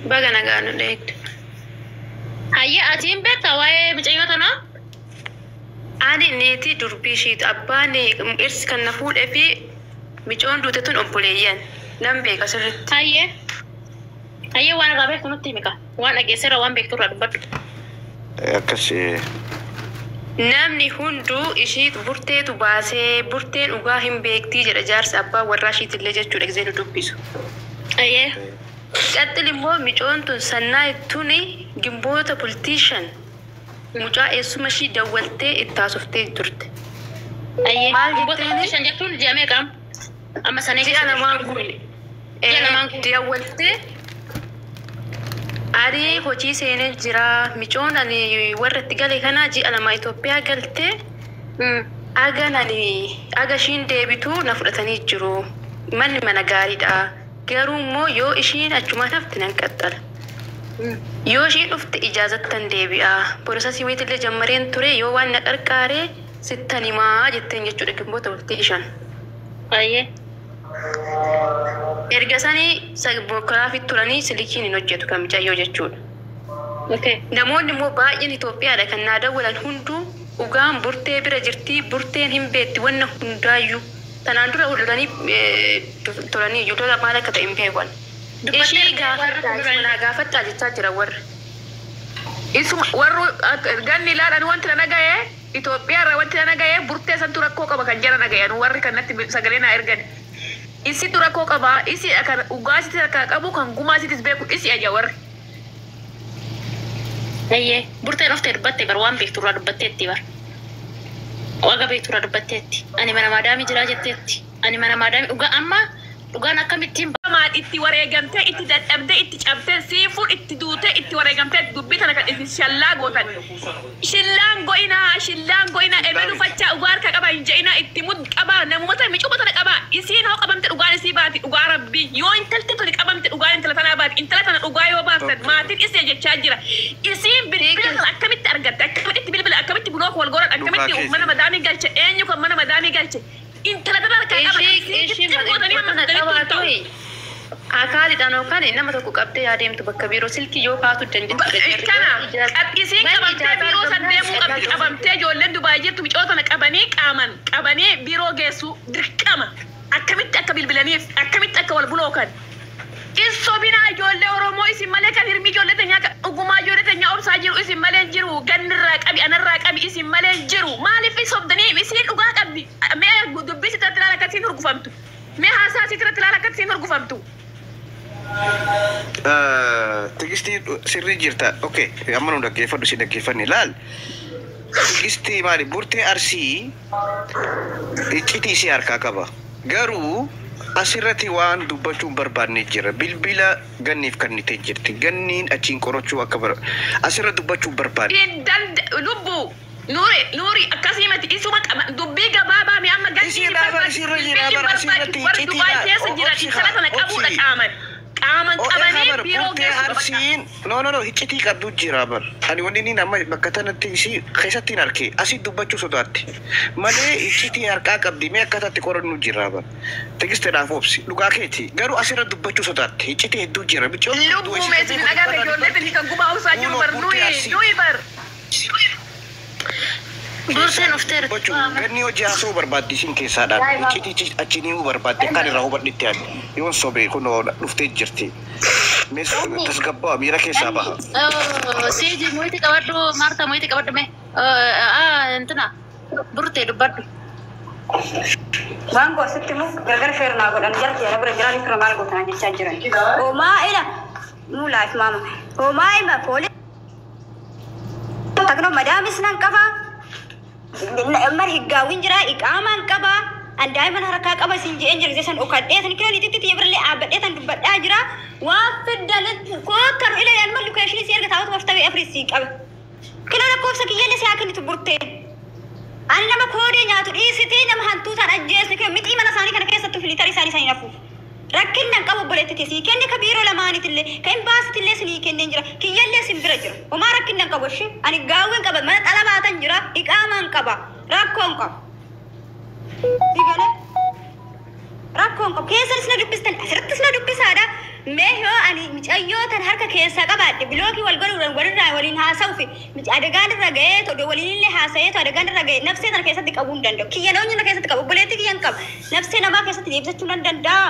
baga nagaan dheektu. Hayya atiin beektaa waa'ee mucayyoo tanaa? Ani neeti durbii ishiitu abbaan irsi kan na fuudhee fi micoon duute tun obboleeyyan nan beeka sirriitti. Hayyee waan irraa beektu nutti himi waan dhageesseerra waan beektu irraa dubbadhu. Akkasii. Namni hunduu ishiitu burteetu baasee burteen dhugaa hin beektii jedha jaarsa abbaa warraa ishiitillee jechuudha gisee nu dubbisu. Hayyee. Qaxxil immoo micoon tun sannaa ittuun gimboota bultii 5 mucaa eessuma ishii dawwaltee itti haasoftee turte. Hayyee. Maal Gimboota bultii 5 jechuun ji'a meeqam? Amma sanee ji'a lamaan kun dawwaltee Ari hojii seenee jira micoon ani warra itti gale kana ji'a lama Itoophiyaa galtee aga ishiin deebitu na fudhatanii jiru. Manni mana gaariidha. Garuu immoo yoo ishiin achumaa hafte nan qaxxala. Yoo ishiin dhufte ijaazattan deebi'a. Poroosasii wayitillee jammareen ture yoo waan na qarqaaree sittan himaa jetteen jechuudha gimboota bultii 5. Hayyee. Erga sanii bokkolaafii turanii silikiin hin hojjetu kan mucayyoo jechuudha. Namoonni immoo baay'een Itoophiyaadha kan naa dawwalan hunduu dhugaan burtee bira jirti burteen hin beekti wanna hundaayyuu tanaan dura ululanii turanii iyyuu lola maal akka ta'e hin beekan. Ishee gaafadhaa jechaa jira warra. Isuma warru ganni ilaalan wanti na nagahee Itoophiyaa irraa wanti na nagahee burtee santu rakkoo qaba kan jara nagayan warri kanatti sagalee naa ergan. Isi tu rakkoo qaba isi akan ugaasitti akka qabu kan gumaasittis beeku isi aja warri. Hayyee burteen oftee dubbattee bar waan beektu irraa dubbatteetti bar. Waaqa beektu irraa dubbatteetti. Ani mana maadaamii jiraa jetteetti. Ani mana maadaamii dhugaan akkamittiin Maal itti wareegamtee itti dadhabdee itti cabtee siifuun itti duutee itti wareegamtee dubbii tana kan itti shallaa gootan. Shillaan go'inaa ebelu fachaa dhugaa harka qaba hin je'inaa itti mud qaba namoota micuuma tana qaba isiin hoo qabamte dhugaan isii baati dhugaa rabbii yoo intalti tuni qabamte dhugaan intala tanaa baati intala tana dhugaa yoo baaftan maatiin isee jechaa jira. Isiin bilbila tana akkamitti argatte akkamitti bilbila akkamitti bulooka wal goran akkamitti mana madaamii galche eenyu kan mana madaamii galche intala tana harka qaba Akaaliidhaan yookaan nama tokko qabdee yaadeemtu bakka biiroo silkii yoo kaatu dandeettu. Kana isiin qabamtee biiroo san deemuu qabdi qabamtee ijoolleen Dubaay jirtu micoota na qabanii biiroo geessu dirqama akkamitti akka bilbilaniif akkamitti akka wal bulookan. Isobinaa ijoollee Oromoo isin malee kan hirmii ijoollee teenyaa dhugumaa ijoollee teenyaa obsaa jiru isin malee jiru gannirraa qabi anarraa qabi isin malee jiru maaliif isobdanii isiin dhugaa qabdi mee dubbii sitti ilaala akkasiin hurgufamtu mee haasaa sitti ilaala akkasiin hurgufamtu. Tigistii sirrii jirta. Okay, amma nu dhaggeeffadhu si dhaggeeffanne laal. Tigistii maali burtee Arsii iccitii isii harkaa qaba. Garuu asirratti waan dubbachuun barbaanne jira. Bilbila ganniif kannitee jirti. Ganniin achiin qorachuu akka asirra dubbachuun barbaanne. Lubbu Nuri akkasii mati isuma dubbii gabaabaa mi amma ganniin Aman qabanii biiroo Arsiin no iccitii qabdu jira bar. Ani wanni inni amma bakka tanatti isii keessatti harkee asii dubbachuu sodaatti. Malee iccitii harkaa qabdi mee akkatatti qorannu jira bar. Tigisteedhaaf obsi dhugaa keeti garuu asirra dubbachuu sodaatti iccitii hedduu jira. Lubbuu meesii agarre ijoollee tini kan gubaa usaa jiru bar nuyi bar. burteen oftee ganni hojii haasoo barbaaddisin keessaadhaan iccitii achiin barbaadde kan irraa hubadhitti yaadde yoon sobee kun dhuftee jirti. Mes tasgabbaa miira keessaa baha. Siiji moyti qabadhu Marta moyti qabadhu mee entina burtee dubbadhu. Waan goositti immoo gargar feernaa godhan jarti ala bira jiraan ifra maal gootan jechaa jiran. Homaa ila muulaaf maama. Homaa ima pooli. Takno madaamis nan qaba. Mar higgaawin jira iqaamaan qaba. Andaa'iman harkaa qaba siin je'een jirti san okadhee san kiloon ititti yebirlee aabbadhee san dubbadhaa jira. Waan fiddalet kookkaru ila yaan mallu keeshii si erga taawwatu waftawee afrisii qaba. Kiloo lakkoofsa kiyyaallee si haakinitu burtee. Ani nama koodee nyaatu dhiisitii nama hantuutaan ajjeesni kan mixii mana isaanii kana keessattuu filitara isaanii nafuuf. Rakkinnan qabu obboleettiti sii kenne ka biiroo lamaanitillee ka hin baasitillee sinii kenneen jira kiyyallee sin bira jira. Homaa rakkinnan qabu ishee ani gaawwen qaba mana dhala baatan jira iqaamaan qaba rakkoon qaba. Digale rakkoon qabu keessa isna dubbistan asirratti isna dubbisaadha mee yoo ani micayyootan harka keessa qabaadhe bilookii wal godhuudhaan walirraa waliin haasa'uu fi adagaan irra ga'ee todoo waliin illee haasa'eetu adagaan irra ga'e nafsee sana keessatti qabuu hin danda'u kiyya loonyi keessatti qabu buleetti kiyyan qaba nafsee namaa keessatti deebisachuu nan danda'a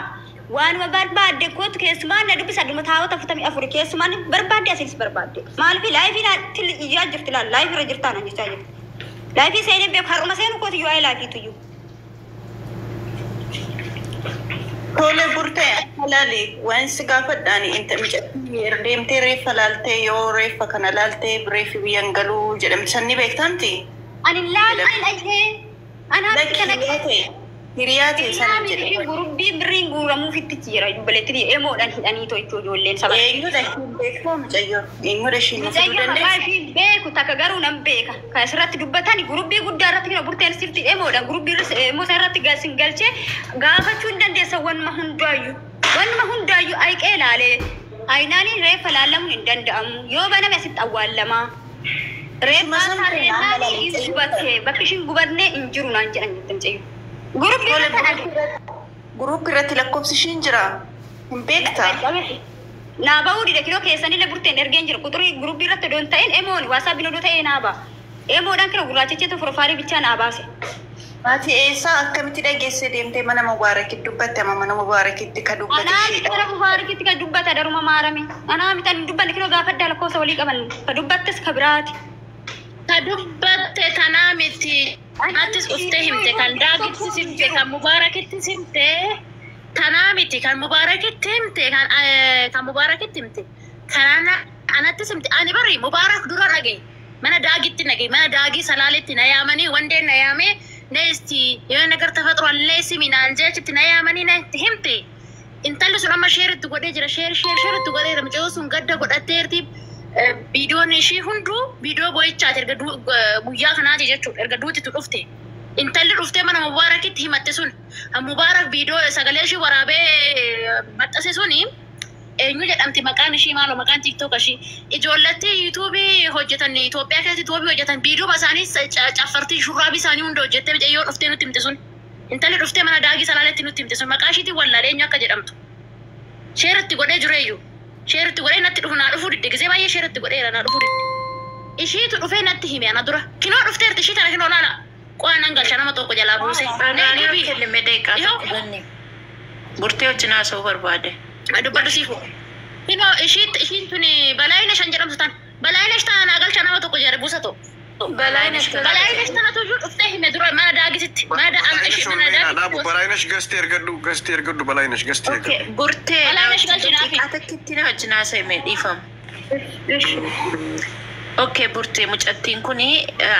waan barbaadde kootu keessumaan na dubbisa dhuma taawota 44 keessumaan barbaadde asinis barbaadde maaliif laayifii ijaa jirti laayifii irra jirtaan jechaa jirti laayifii seenee beeku har'uma seenu kooti yoo laafiitu iyyuu Tole burtee halali waan si gaafadhaani inta miidhagdee deemtee reeffa laaltee yoo reeffa kana laaltee reeffi biyyan galuu jedhamti sanni beektamti? Ani laaltee ana kana hiriyaate san jedhe gurubbii birriin guuramuu fittichi jira jubbaleetti emoodhaan hidhanii to'achuu ijoolleen saba. Eenyudha ishiin beekoo mucayyoo? Eenyudha ishiin nuuf fiduu dandeessu? Ishiin beeku takka garuu nan beeka. Kan asirratti dubbatani gurubbii guddaa irratti kira burteen sirti emoodhaan gurubbii emoo irratti galsin galchee gaafachuu hin dandeessa wanuma hundaayyuu. Wanuma hundaayyuu ayiqee laalee ayinaaniin reeffa laallamuun hin danda'amu yoo baname asitti awwaalamaa. Reeffa isaanii hin gubatte bakki ishiin gubannee hin jiru naan jedhan jettan ceeyu. Group irratti lakkoofsi ishiin jira hin beektaa? Naa ba'uu dide kiloo keessanillee burteen ergeen jira quxurii gurubii irratti doon ta'een emoon waasaabbiin odoo ta'ee naa ba'a. Emoodhaan kira gurraachicheetu furofaarii bichaa naa baase. Ati eessaa akkamitti dhageessee deemtee mana Mubaarakitti dubbatte ama mana Mubaarakitti ka dubbate ishiidha? Mana Mubaarakitti ka dubbata daruma maarame. Anaa mitan hin dubbanne kiloo gaafaddaa lakkoofsa walii qaban ka dubbattes ka biraati. Ka dubbatte tanaa miti. Atis uftee himte kan daagitti simte kan Mubaarakitti simte tanaa miti kan Mubaarakitti himte kan Mubaarakitti himte kan anatti simte ani bari Mubaarak dura dhagee mana daagitti nagee mana daagii salaaletti na yaamanii wandeen na yaamee neesti yoo nagar tafaxurallee siminaan jechitti na yaamanii na itti himte intalli sun amma sheeritti godhee jira sheeritti godhee jira mucayyoo sun gadda godhatteerti biidiyoon ishii hunduu biidiyoo boo'ichaati erga guyyaa kanaati jechuudha erga duutitu dhufte intalli dhuftee mana Mubaarakitti himatte sun Mubaarak biidiyoo sagalee ishii waraabee maxxase suni eenyu jedhamti maqaan ishii maaloo maqaan tiktook ishii ijoolletti yuutuubii hojjetan Itoophiyaa keessatti yuutuubii hojjetan biidiyoo isaanii caffartii shurraabii isaanii hunda hojjettee mucayyoo dhuftee nutti himte sun intalli dhuftee mana daagii salaaletti nutti himte sun maqaa ishiitiin wallaalee eenyu akka jedhamtu sheeritti godhee jireeyyu. Sheeritti godhee natti dhufu naa dhufuu didde gisee baay'ee sheeritti godheera naa dhufuu didde ishiitu dhufee natti hime ana dura kinoo dhufteerti ishii tana kinoo laala qo'annan galcha nama tokko jalaa buuse kelime deeqaa tokko banne burtee wajjin haasa'uu barbaade dubbadhu siifu kinoo ishiin tuni balaayina shan jedhamtu tan balaayina ishtaa naa galcha nama tokko jala buusa ta'u balaayina ishtaa tuyyuu dhuftee hime dura mana daagisitti mana daagisitti balaayina gastee ergadhu balaayina gastee ergadhu burtee atakitti na wajjin haasa'ime dhiifamu. Okay, burtee mucattiin kuni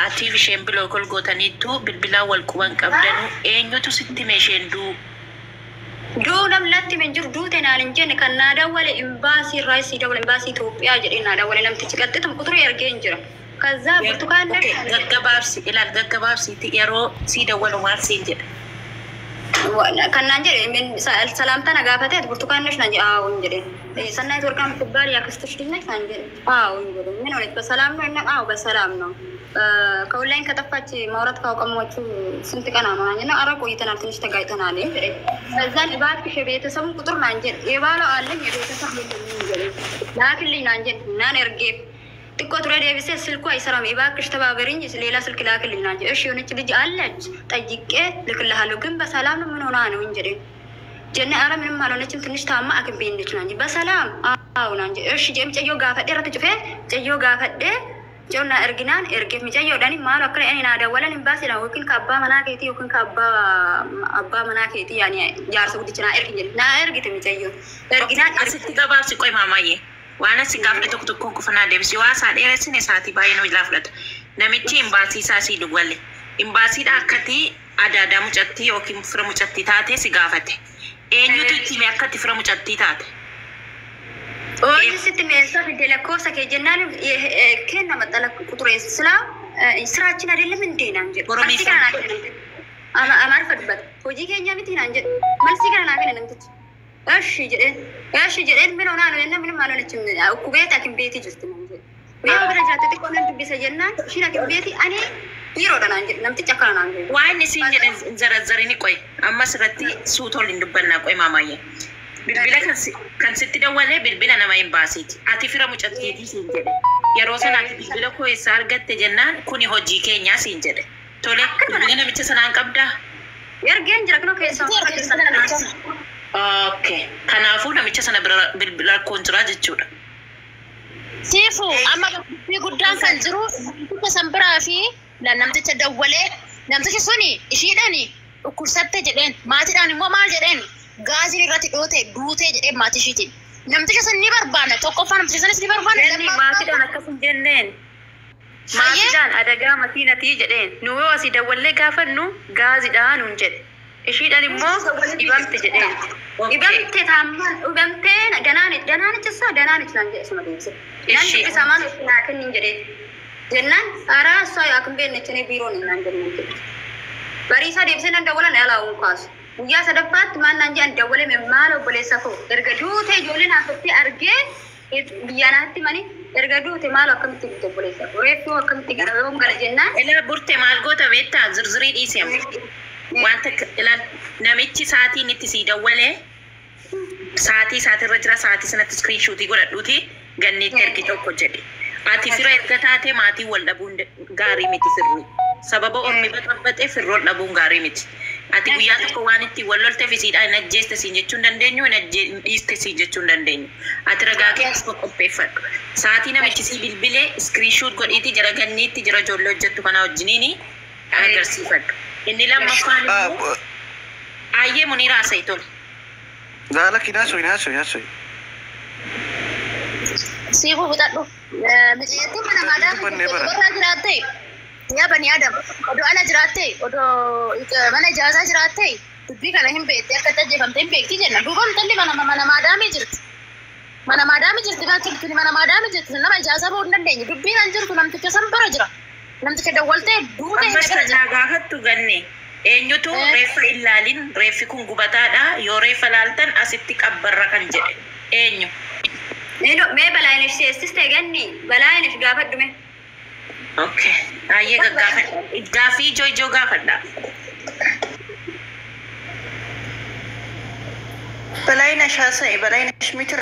atiif isheen biloo golgootaniittu bilbilaan wal quban qabdanu eenyutu sitti meesheen duu namnatti men jiru duute naan hin jenne kan naa dawwale imbaasii irraa isii dawwale imbaasii Itoophiyaa jedhee naa dawwale namtichi qaxxitu quxurii ergee hin jira. Kaza burtukaan gaggabaabsi ilaal gaggabaabsiiti yeroo sii dawwalu maal siin jedha. Kan naan jedhe salaamtaa na gaafatee burtukaan naan jedhe hin jedhe. Sannan Itoophiyaa mutubbaal yaa kristoos dinne kan jedhe hin jedhe. Min olet በሰላም ነው እና በሰላም ነው ከሁላይን ከጠፋች ማውራት ካውቀማችሁ ስንት ቀን ነው አንጀና አራ ቆይተናል ትንሽ ተጋይተናል እንዴ ከዛን እባክሽ ቤተሰቡን ቁጥር ነው አንጀ የባለው አለኝ የቤተሰብ የለም እንጀ ላክልኝ ነው አንጀ ናን እርጌ ጥቆት ረዲ ቢሰ ስልኩ አይሰራም እባክሽ ተባበሪኝ ሌላ ስልክ ላክልኝ ነው አንጀ እሺ የሆነች ልጅ አለች ጠይቄ ልክልሃለሁ ግን በሰላም ነው ምን ሆና ነው እንጀ ጀነ አራ ምንም አልሆነችም ትንሽ ታማ አክም ቤነች ነው እንጂ በሰላም አው ነው እንጂ እሺ ጀም ጨዮ ጋፈደ ረተ ጭፈ ጨዮ ጋፈደ ጨውና እርግናን እርግፍ ሚጨዮ ዳኒ ማሉ አክረ እኔ ናዳ ወለን ኢምባሲ ነው ወኪን ካባ መናከቲ ወኪን ካባ አባ መናከቲ ያኒ ያርሱ ጉድችና እርግኝ ና እርግት ሚጨዮ እርግናን asitti gabaabsi qoy maamaye waan asi gaafde tokko tokko kufana deebisi waasa dheeresine saati baay'ee no ilaaflata namichi imbaasii isaasii duwwalle imbaasiidha akkati adaada mucatti yookiin fira mucatti taate si gaafate eenyutu itti mee akkati fira mucatti taate Oji sitti meeshaa fidee lakkoofsa kee jennaan kenna maxxala quxureessu silaa siraachiin adeemna mindee naan jedhu. Malsi kana naa kenna amaarfa dubbata. Hojii keenya miti naan jedhu. Malsi kana naa kenna namtichi. Eeshi jedheen min onaa nu jenna minum maaloo nechim kubeeta akin beetii jirti naan jedhu. Beeku bira jiraate xiqqoo nan dubbisa jennaan ishiin akin beetii ani Dhiirota naan jedhe namticha akkana naan jedhe. Waan isin jedhan zarazzarini qoy. Amma sirratti suutol hin dubbannaa qoy maamaayye. Bilbila kan sitti dawwalee bilbila nama hin baasiiti. Ati fira mucattiitii siin jedhe. Yeroo sanaatti bilbila koo eessaa argatte jennaan kuni hojii keenyaa siin jedhe. Tole bilbila namicha sanaan qabdaa? Ergeen jira kunoo keessaa. Okay. Kanaafuu namicha sana bilbila koontiraa jechuudha. Siifu amma fi guddaan kan jiru namticha san biraa fi namticha dawwalee namtichi suni ishiidhaani dhukkubsatte jedheen maatiidhaan immoo maal jedheen gaazii irratti dhoote duutee jedheen maatii ishiitiin. Namticha san ni barbaana tokkoffaa namticha sanis ni barbaana. Maatiidhaan akkas hin jenneen. Maatiidhaan adagaa makiinatii jedheen nu yoo asii dawwallee gaafannu gaaziidhaan nuun jedhe. Ishiidhaan immoo dhibamte jedheen. Dhibamte taamman dhibamtee danaanicha naan jedhe suma deemse. Nanti isamaan naa kennin jedhee. Jennaan araa isaa yaakin beekne chanii biiroon naan jennaan. Bariisaa deebisee nan dawwalan alaa uun kaasu. Guyyaa sadaffaatti maan naan jedhan dawwalee maal obboleessa koo erga duutee ijoolleen haasofte argee biyyaanaatti mani erga duute maal akkamitti duute obboleessa koo reeffuu akkamitti gara yoom gala jennaan. Ela burte maal goota beektaa zirzirii dhiisee wanta namichi saatiin itti sii dawwalee saatii irra jira saatii sanatti screenshotii godhadhuuti ganniitti ergi tokko jedhe. Ati fira erga taatee maatii wal dhabuun gaarii miti sirrii. Sababa ormi baxabbaxee firroon dhabuun gaarii miti. Ati guyyaa tokko waan itti wal lolteef isiidhaa hin ajjeeste siin jechuu hin dandeenyu hin dhiiste siin jechuu hin dandeenyu. Ati ragaa keessi qopheeffadhu. Saatii namichi sii bilbilee screenshot godhiiti jira ganniitti jira ijoollee hojjettu kana wajjiniini agarsiifadhu. Inni lammaffaan immoo ayyee Muniira haasa'e tole. Zaala kinaasoo. Siifu fudhadhu. Mijeetti mana maadaa jiraatte yaa bani Adam odoo ala jiraatte odoo mana ijaazaa jiraatte dubbii kana hin beekte akka tajjeefamte hin beekti jenna. Duuba intalli mana maadaamii jirti. Mana maadaamii jirti baattuun mana maadaamii jirti nama ijaazaa bahuu hin dandeenye. Dubbii kan jirtu namticha san bira jira. Namticha dawwaltee duute hin jira. Amma gaafattu ganne. Eenyutu reeffa ilaalin reeffi kun gubataadha yoo reeffa laaltan asitti qabbarra kan jedhe eenyu. Mee balaayin seessiste ganni balaayin gaafadhu mee. Okay. Ayyee gaggaafadha. Gaaffii ijoo gaafadha. Balaayin ashaasa'e balaayin ashmiti